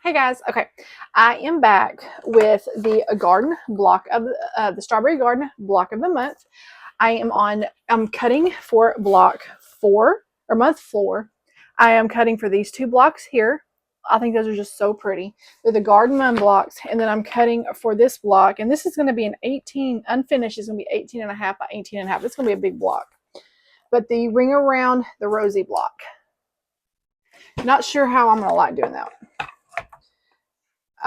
Hey guys, okay, I am back with the garden block of the Strawberry Garden block of the month. I'm cutting for block 4 or month 4. I am cutting for these 2 blocks here. I think those are just so pretty. They're the Garden BOM blocks, and then I'm cutting for this block, and this is going to be an 18 unfinished. It's going to be 18 and a half by 18 and a half. It's going to be a big block, but the ring around the rosy block. Not sure how I'm going to like doing that.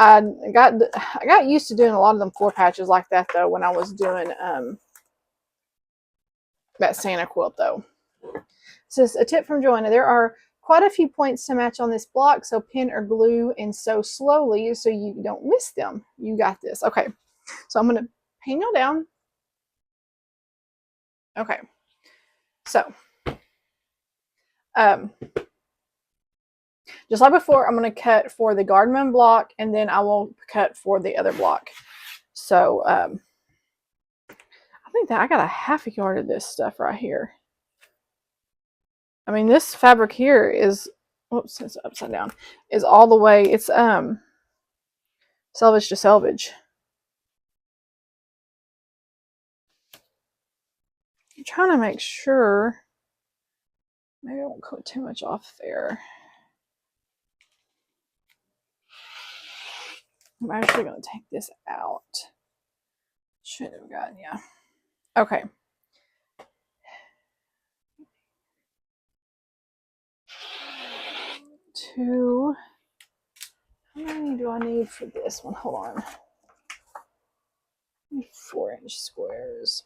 I got used to doing a lot of them floor patches like that though when I was doing that Santa quilt though. So a tip from Joanna: there are quite a few points to match on this block, so pin or glue and sew slowly so you don't miss them. You got this. Okay, so I'm gonna pin y'all down. Okay, so just like before, I'm going to cut for the Garden BOM block, and then I will cut for the other block. So I think that I got a half a yard of this stuff right here. I mean, this fabric here is, oops, it's upside down, is all the way, it's selvage to selvage. I'm trying to make sure, maybe I won't cut too much off there. I'm actually going to take this out. Should have gotten, yeah. Okay. How many do I need for this one? Hold on. I need 4-inch squares.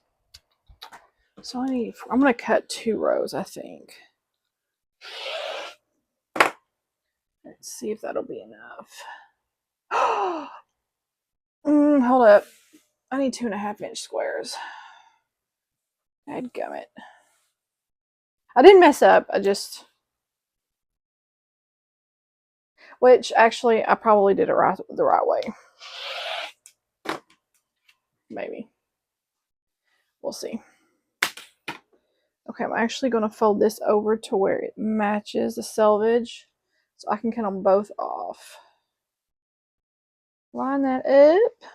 So I'm going to cut 2 rows, I think. Let's see if that'll be enough. Hold up. I need 2.5-inch squares. Dadgummit. I didn't mess up. Which actually I probably did it the right way. Maybe. We'll see. Okay, I'm actually going to fold this over to where it matches the selvage, so I can cut them both off. Line that up.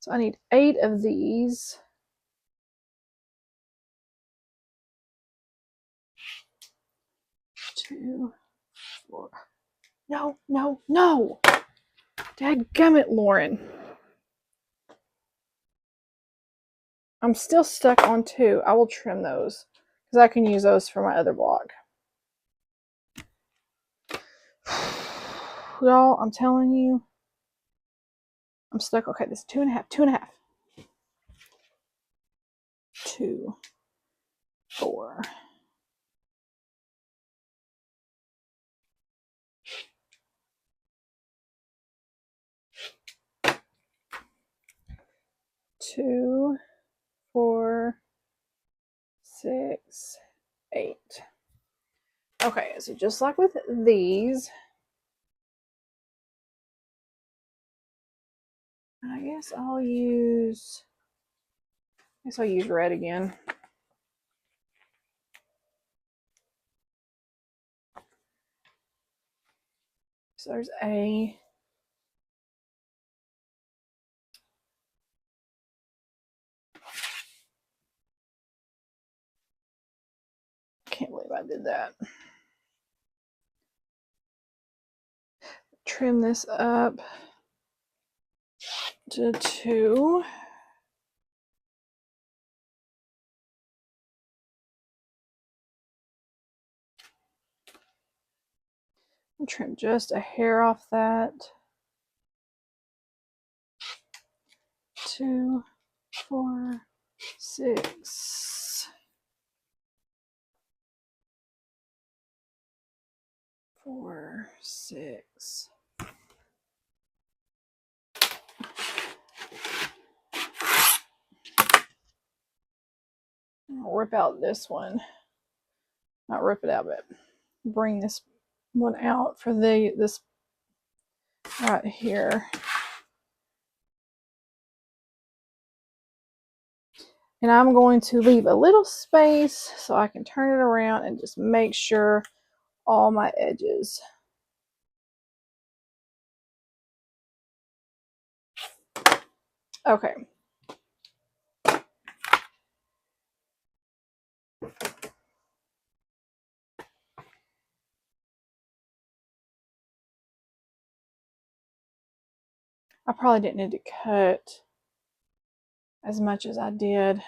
So I need 8 of these. Two, 4. No, no, no! Dadgummit, Lauren. I'm still stuck on 2. I will trim those because I can use those for my other block. Y'all, I'm telling you, I'm stuck. Okay, this is 2.5, 2.5. 2, 4. Two, 4, 6, 8. Okay, so just like with these, I guess I'll use red again. So there's A. Can't believe I did that. Trim this up to 2. I'll trim just a hair off that. 2, 4, 6. 4, 6. I'll rip out this one. Not rip it out, but bring this one out for this right here. And I'm going to leave a little space so I can turn it around and just make sure all my edges. Okay. I probably didn't need to cut as much as I did.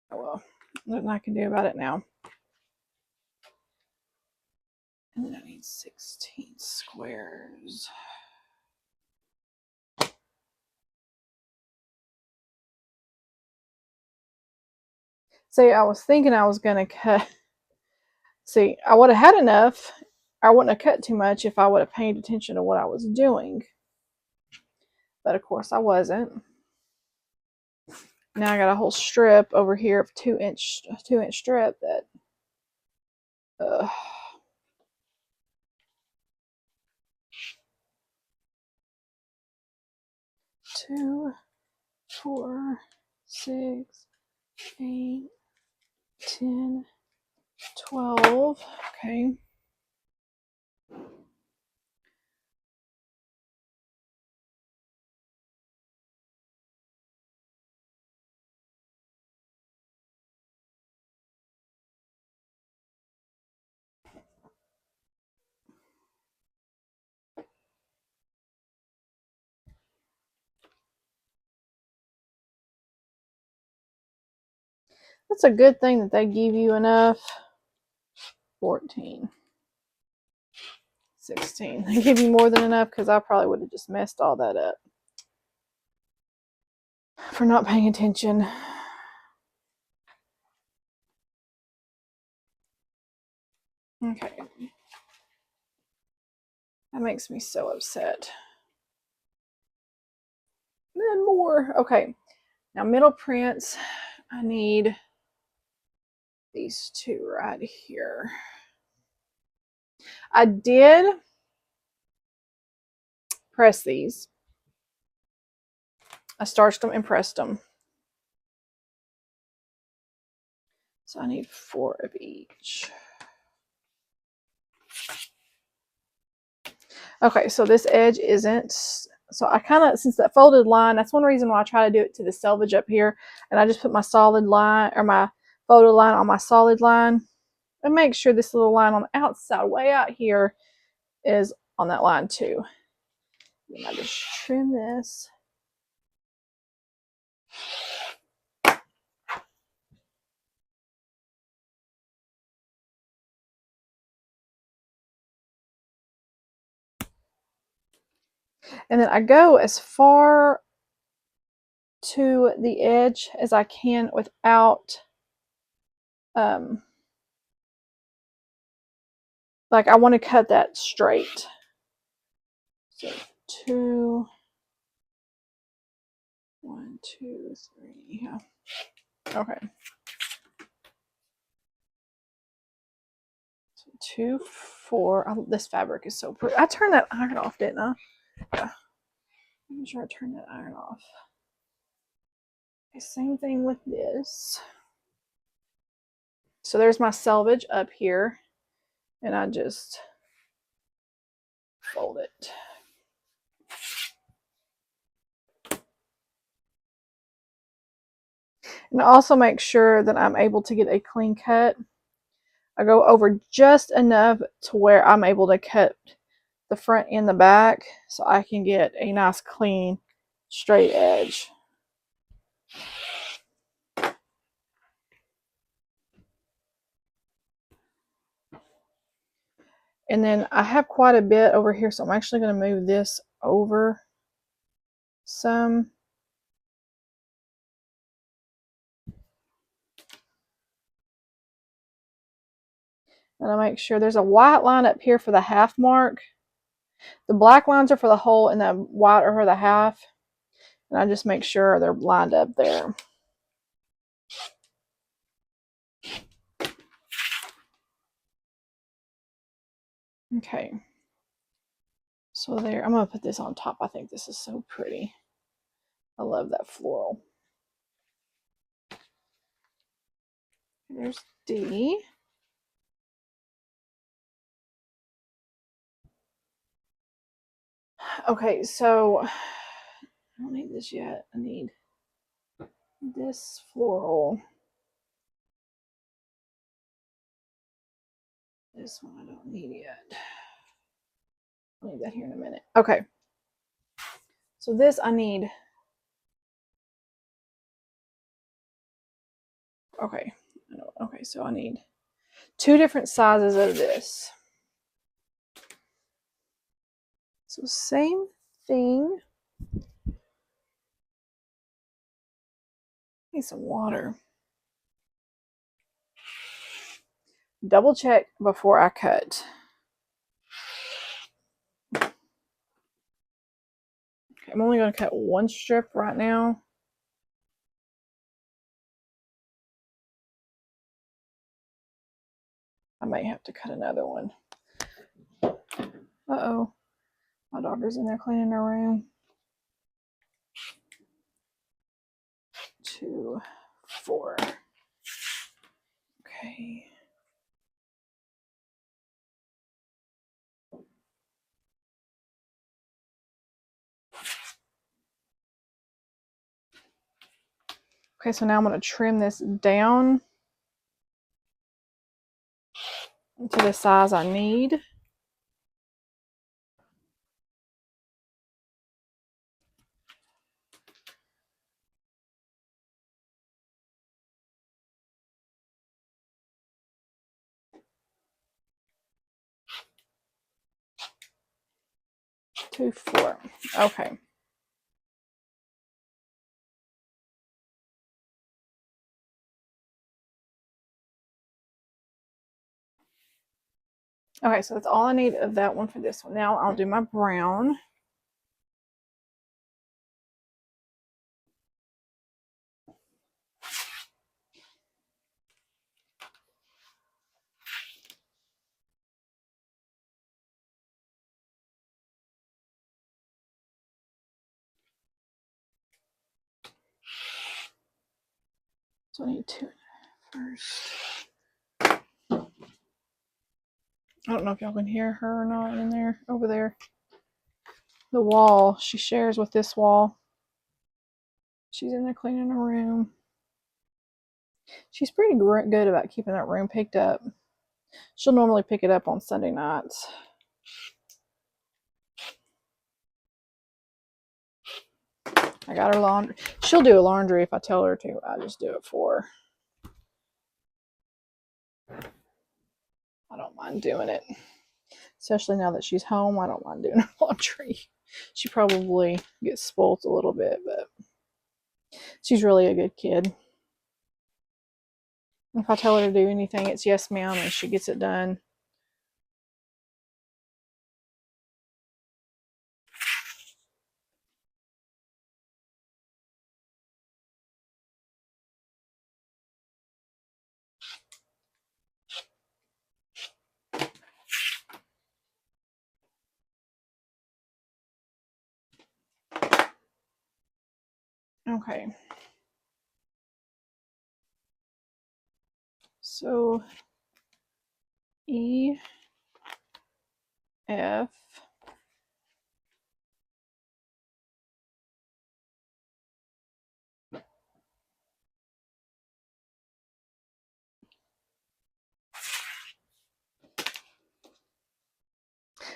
Oh well, nothing I can do about it now. And then I need 16 squares. See, I was thinking I was going to cut. See, I would have had enough. I wouldn't have cut too much if I would have paid attention to what I was doing. But of course I wasn't. Now I got a whole strip over here of 2-inch strip that 2, 4, 6, 8, 10, 12. Okay. That's a good thing that they give you enough. 14. 16. They give you more than enough because I probably would have just messed all that up for not paying attention. Okay. That makes me so upset. Then more. Okay. Now middle prints, I need these two right here. I did press these. I starched them and pressed them. So I need 4 of each. Okay, so this edge isn't, so I kind of, since that folded line, that's one reason why I try to do it to the selvage up here, and I just put my solid line, or my folded line on my solid line, and make sure this little line on the outside, way out here, is on that line too. Then I just trim this. And then I go as far to the edge as I can without, like I want to cut that straight. So 2, 1, 2, 3, yeah. Okay. 2, 4. Oh, this fabric is so pretty. I turned that iron off, didn't I? Yeah. Make sure I turn that iron off. Okay, same thing with this. So there's my selvage up here, and I just fold it. And also make sure that I'm able to get a clean cut. I go over just enough to where I'm able to cut the front and the back so I can get a nice clean straight edge. And then I have quite a bit over here, so I'm actually going to move this over some. And I make sure there's a white line up here for the half mark. The black lines are for the whole and the white are for the half. And I just make sure they're lined up there. Okay. So there, I'm going to put this on top. I think this is so pretty. I love that floral. There's D. Okay, so I don't need this yet. I need this floral. This one I don't need yet. I'll need that here in a minute. Okay. So this I need. Okay. Okay, so I need 2 different sizes of this. So same thing. Need some water. Double check before I cut. Okay, I'm only going to cut 1 strip right now. I might have to cut another one. Uh-oh. My daughter's in there cleaning her room. 2, 4. Okay. Okay, so now I'm going to trim this down to the size I need. Two, 4. Okay. Okay, so that's all I need of that one for this one. Now I'll do my brown. So I need 2 first. I don't know if y'all can hear her or not in there, over there. The wall she shares with this wall. She's in there cleaning her room. She's pretty good about keeping that room picked up. She'll normally pick it up on Sunday nights. I got her laundry. She'll do a laundry if I tell her to. I just do it for her. I don't mind doing it. Especially now that she's home, I don't mind doing her laundry. She probably gets spoiled a little bit, but she's really a good kid. If I tell her to do anything, it's yes, ma'am, and she gets it done. Okay. So E, F,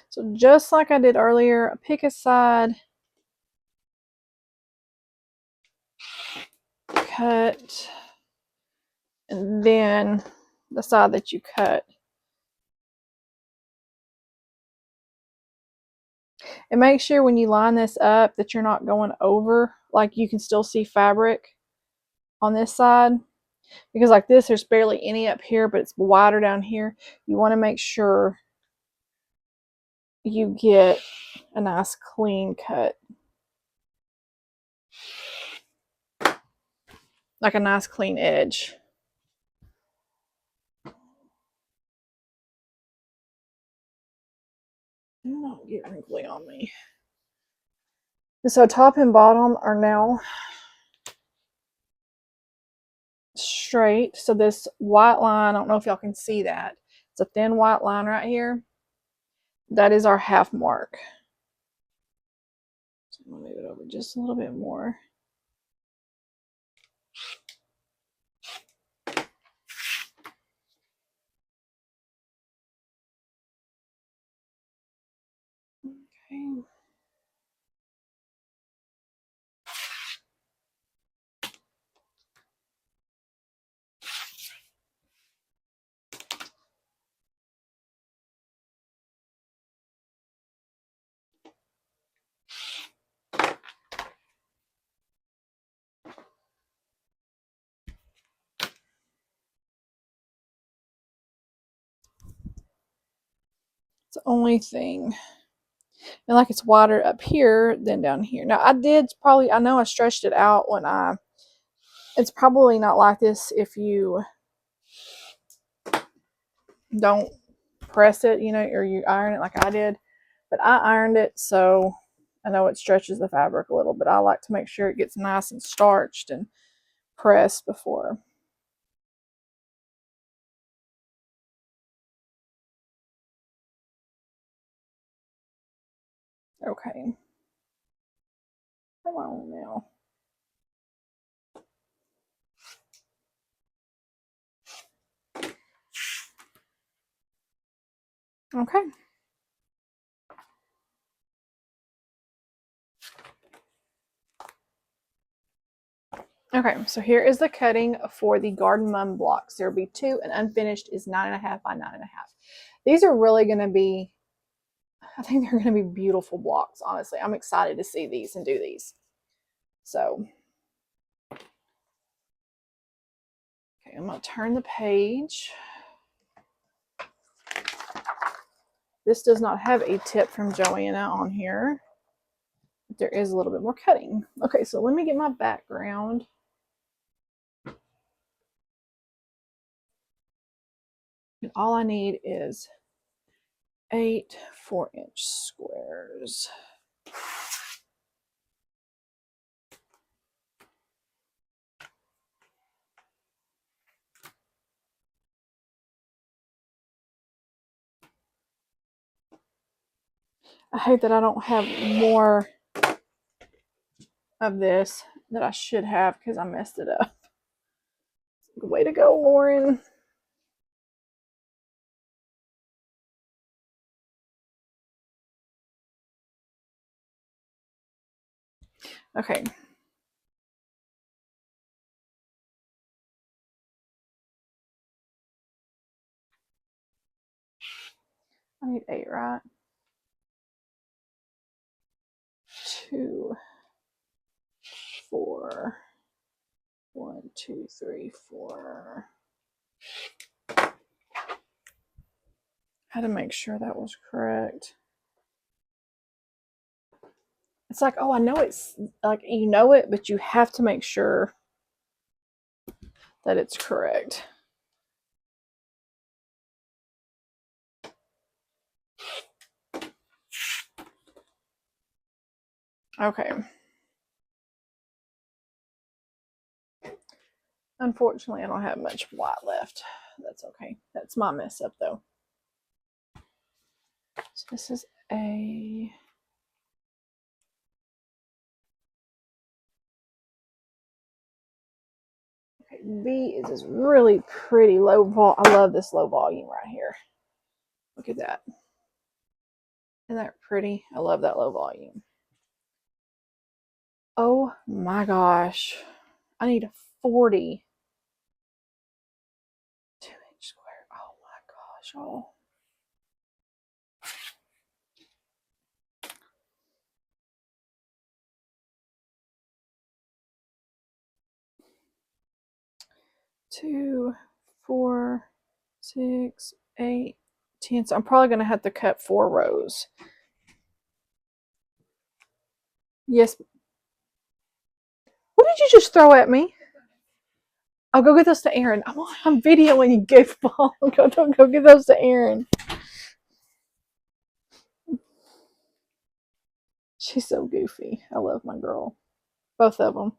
so just like I did earlier, pick a side, cut, and then the side that you cut. And make sure when you line this up that you're not going over, like you can still see fabric on this side. Because like this, there's barely any up here, but it's wider down here. You want to make sure you get a nice clean cut. Like a nice clean edge. Do not get wrinkly on me. And so top and bottom are now straight. So this white line, I don't know if y'all can see that. It's a thin white line right here. That is our half mark. So I'm gonna move it over just a little bit more. Okay. It's the only thing. And like it's wider up here than down here. Now I know I stretched it out when it's probably not like this if you don't press it, you know, or you iron it like I did. But I ironed it, so I know it stretches the fabric a little, but I like to make sure it gets nice and starched and pressed before. Okay. Come on now. Okay. Okay, so here is the cutting for the Garden BOM blocks. There will be 2, and unfinished is 9.5 by 9.5. These are really going to be, I think they're going to be beautiful blocks, honestly. I'm excited to see these and do these. So, okay, I'm going to turn the page. This does not have a tip from Joanna on here. But there is a little bit more cutting. Okay, so let me get my background. And all I need is 8 4-inch squares. I hate that I don't have more of this that I should have because I messed it up. Way to go, Lauren. Okay. I need 8, right? 2, 4. 1, 2, 3, 4. Had to make sure that was correct. It's like, oh, I know it's like, you know it, but you have to make sure that it's correct. Okay. Unfortunately, I don't have much white left. That's okay. That's my mess up, though. So this is A. Okay, B is this really pretty low vol. I love this low volume right here. Look at that. Isn't that pretty? I love that low volume. Oh my gosh. I need a 40. 2-inch square. Oh my gosh, y'all. Two, 4, 6, 8, 10. So I'm probably going to have to cut 4 rows. Yes. What did you just throw at me? I'll go get those to Erin. I'm videoing you, goofball. Go get those to Erin. She's so goofy. I love my girl. Both of them.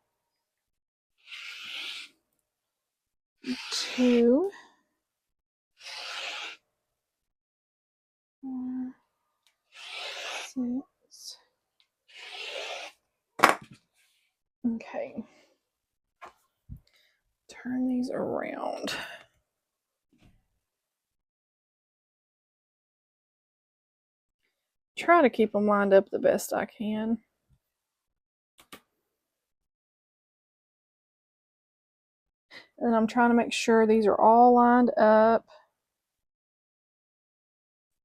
2, 4, 6. Okay. Turn these around. Try to keep them lined up the best I can. And I'm trying to make sure these are all lined up.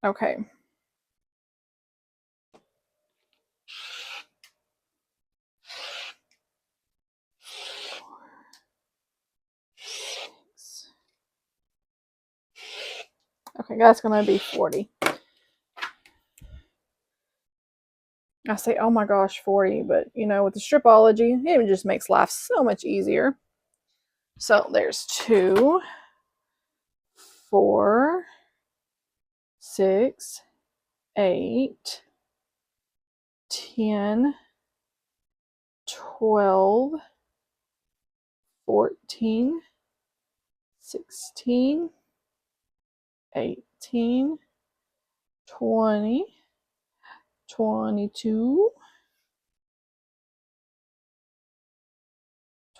Okay. Okay, that's going to be 40. I say, oh my gosh, 40, but you know, with the stripology, it just makes life so much easier. So there's 2, 4, 6, 8, 10, 12, 14, 16, 18, 20, 22,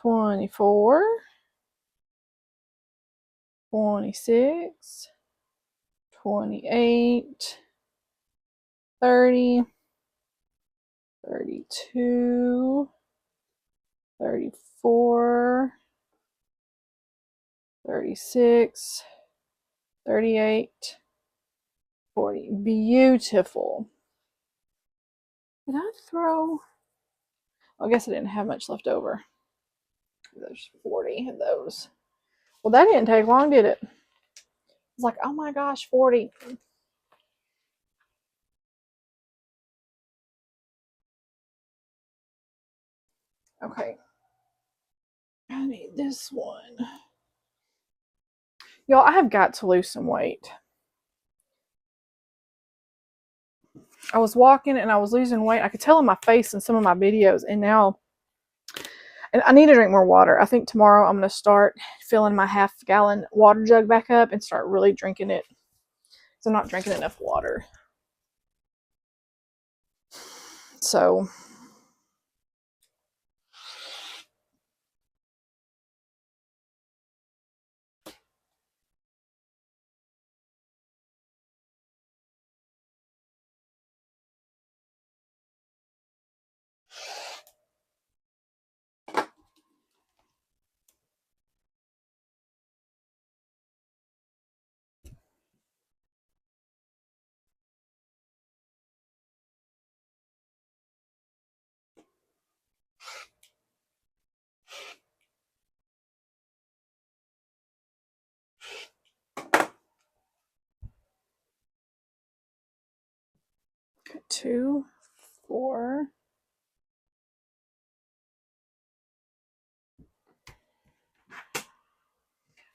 24, 26, 28, 30, 32, 34, 36, 38, 40. Beautiful. Did I throw? I guess I didn't have much left over. There's 40 of those. Well, that didn't take long, did it? It's like, oh my gosh, 40. Okay. I need this one. Y'all, I have got to lose some weight. I was walking and I was losing weight. I could tell in my face in some of my videos, and now I need to drink more water. I think tomorrow I'm going to start filling my half-gallon water jug back up and start really drinking it. So I'm not drinking enough water. So okay, 2, 4.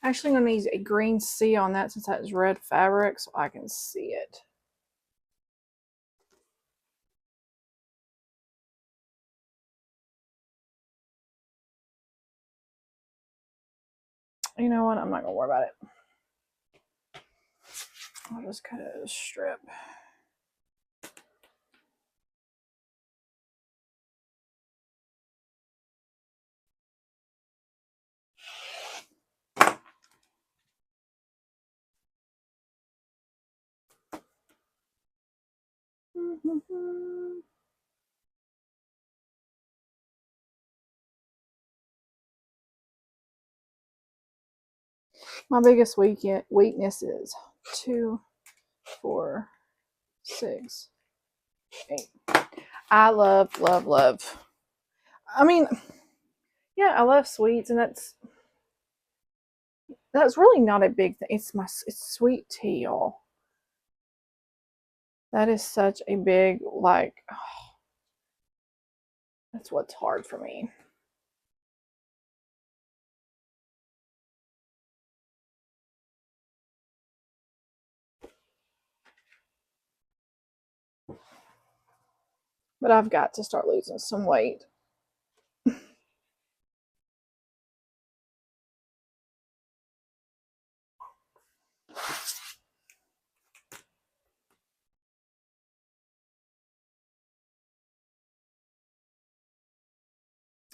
Actually, I'm going to use a green C on that since that is red fabric so I can see it. You know what? I'm not going to worry about it. I'll just cut it a strip. My biggest weakness is 2, 4, 6, 8. I love, love, love. I mean, yeah, I love sweets, and that's really not a big thing. It's sweet tea, y'all. That is such a big, like, oh, that's what's hard for me. But I've got to start losing some weight.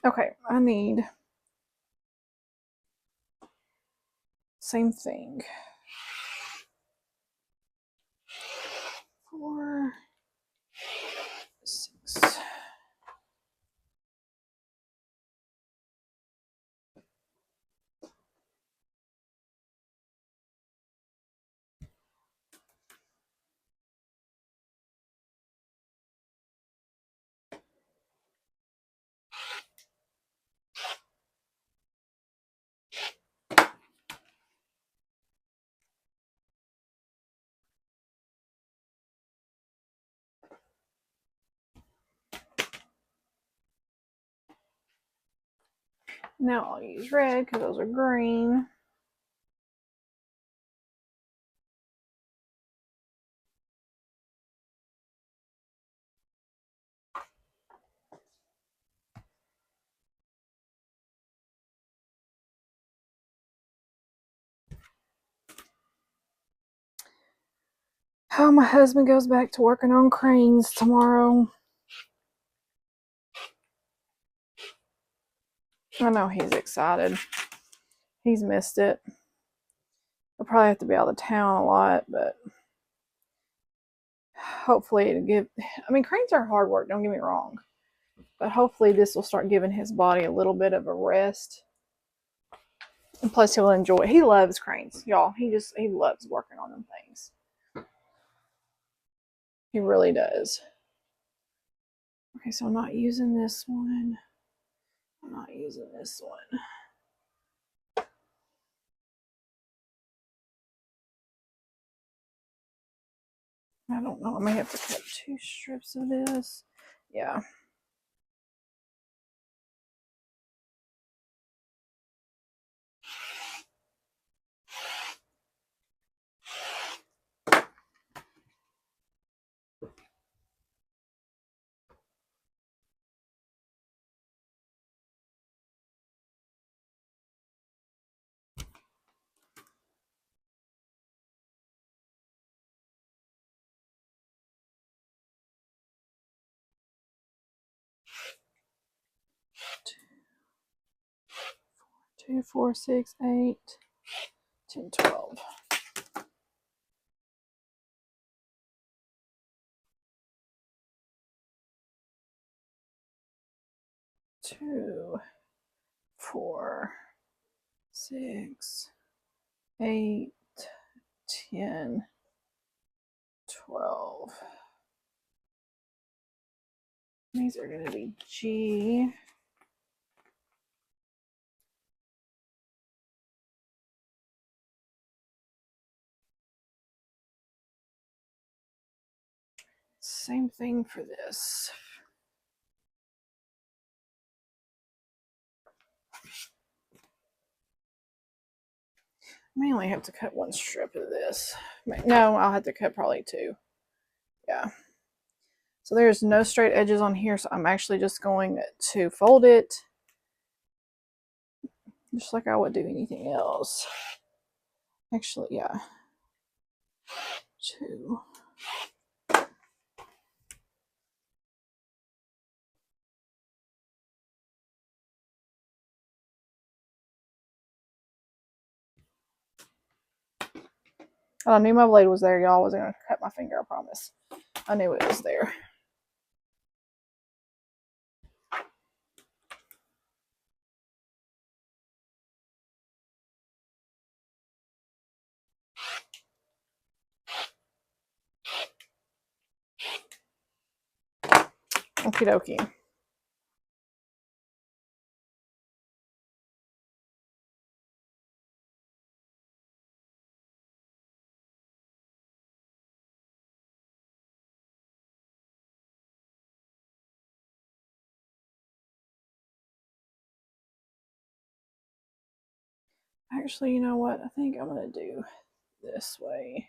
Okay, I need same thing. 4, 6. Now I'll use red because those are green. Oh, my husband goes back to working on cranes tomorrow. I know he's excited. He's missed it. I'll probably have to be out of town a lot, but hopefully it'll give. I mean, cranes are hard work, don't get me wrong. But hopefully this will start giving his body a little bit of a rest. And plus he'll enjoy it. He loves cranes, y'all. He loves working on them things. He really does. Okay, so I'm not using this one. I'm not using this one. I don't know. I may have to cut 2 strips of this. Yeah. Two, 4, 6, 8, 10, 12. Two, 4, 6, 8, 10, 12. These are going to be G. Same thing for this. I may only have to cut 1 strip of this. No, I'll have to cut probably 2. Yeah. So there's no straight edges on here, so I'm actually just going to fold it just like I would do anything else. Actually, yeah. 2. I knew my blade was there, y'all. I wasn't going to cut my finger, I promise. I knew it was there. Okie dokie. Actually, you know what? I think I'm going to do this way.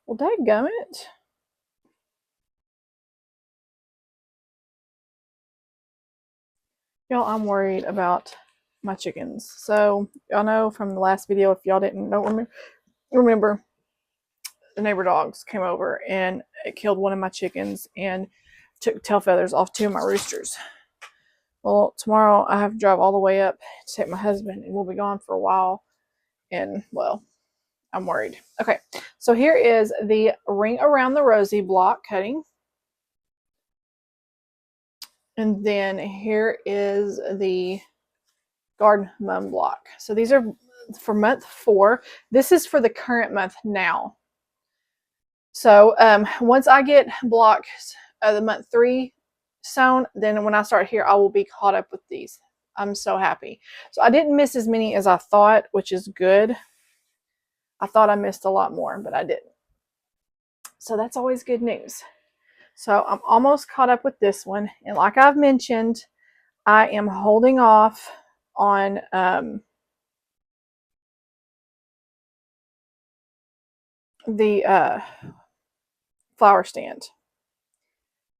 Well, dadgummit. Y'all, I'm worried about my chickens. So y'all know from the last video, if y'all don't remember, the neighbor dogs came over and it killed one of my chickens and took tail feathers off 2 of my roosters. Well, tomorrow I have to drive all the way up to take my husband, and we'll be gone for a while. And, well, I'm worried. Okay, so here is the Ring Around the Rosie block cutting. And then here is the Garden BOM block. So these are for month 4. This is for the current month now. So once I get blocks of the month 3 sewn, then when I start here, I will be caught up with these. I'm so happy. So I didn't miss as many as I thought, which is good. I thought I missed a lot more, but I didn't. So that's always good news. So I'm almost caught up with this one. And like I've mentioned, I am holding off on the flower stand.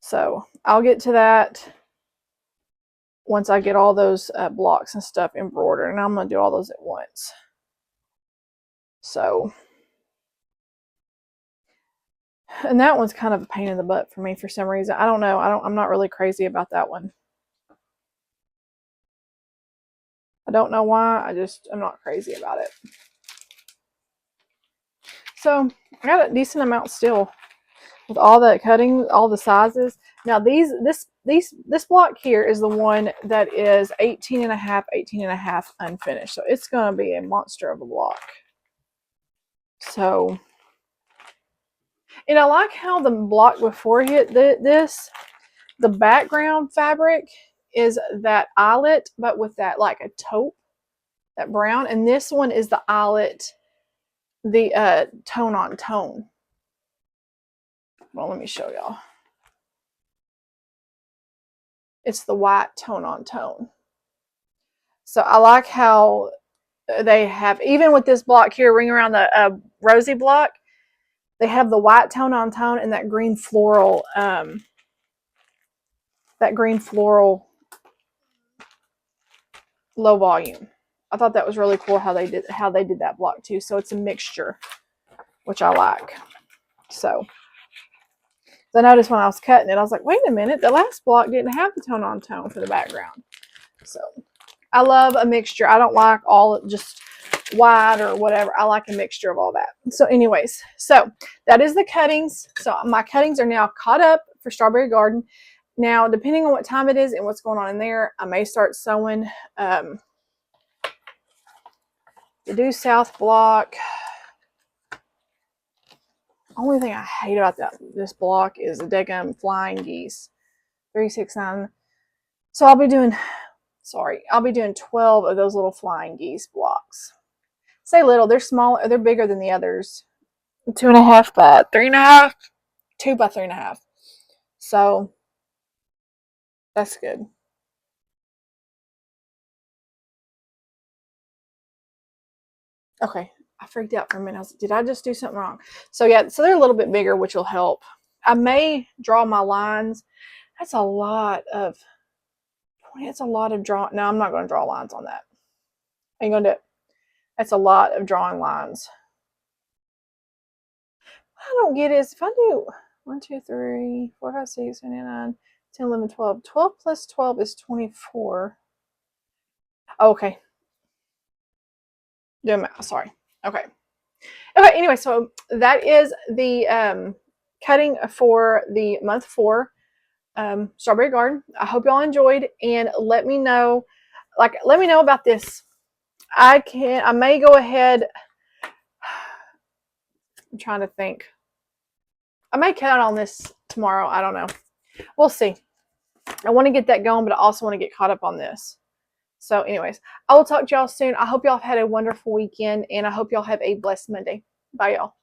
So I'll get to that once I get all those blocks and stuff embroidered, and I'm going to do all those at once. So, and that one's kind of a pain in the butt for me for some reason. I don't know. I'm not really crazy about that one. I don't know why. I'm not crazy about it. So I got a decent amount still with all the cutting, all the sizes. Now this block here is the one that is 18 and a half unfinished. So it's going to be a monster of a block. So, and I like how the block before this, the background fabric is that eyelet, but with that like a taupe, that brown. And this one is the eyelet, the tone on tone. Well, let me show y'all. It's the white tone on tone. So I like how they have, even with this block here, Ring Around the Rosie block, they have the white tone on tone and that green floral, low volume. I thought that was really cool how they did that block too. So it's a mixture, which I like. So I noticed when I was cutting it, I was like, wait a minute, the last block didn't have the tone on tone for the background. So I love a mixture. I don't like all just white or whatever. I like a mixture of all that. So anyways, so that is the cuttings. So my cuttings are now caught up for Strawberry Garden. Now, depending on what time it is and what's going on in there, I may start sewing the Due South block. Only thing I hate about this block is the Degum Flying Geese 369. So I'll be doing 12 of those little Flying Geese blocks. Say little, they're smaller, they're bigger than the others. 2.5 by 3.5, 2 by 3.5. So that's good. Okay, I freaked out for a minute. I was like, did I just do something wrong? So yeah, so they're a little bit bigger, which will help. I may draw my lines. That's a lot of drawing. No, I'm not going to draw lines on that. I ain't going to do it. That's a lot of drawing lines. What I don't get is if I do 1, 2, 3, 4, 5, 6, 7, 8, 9, 10, 11, 12. 12 plus 12 is 24. Oh, okay. Doing math. Sorry. Okay. Okay. Anyway, so that is the cutting for the month 4 Strawberry Garden. I hope y'all enjoyed, and let me know about this. I may go ahead. I'm trying to think. I may cut on this tomorrow. I don't know. We'll see. I want to get that going, but I also want to get caught up on this. So anyways, I will talk to y'all soon. I hope y'all have had a wonderful weekend, and I hope y'all have a blessed Monday. Bye, y'all.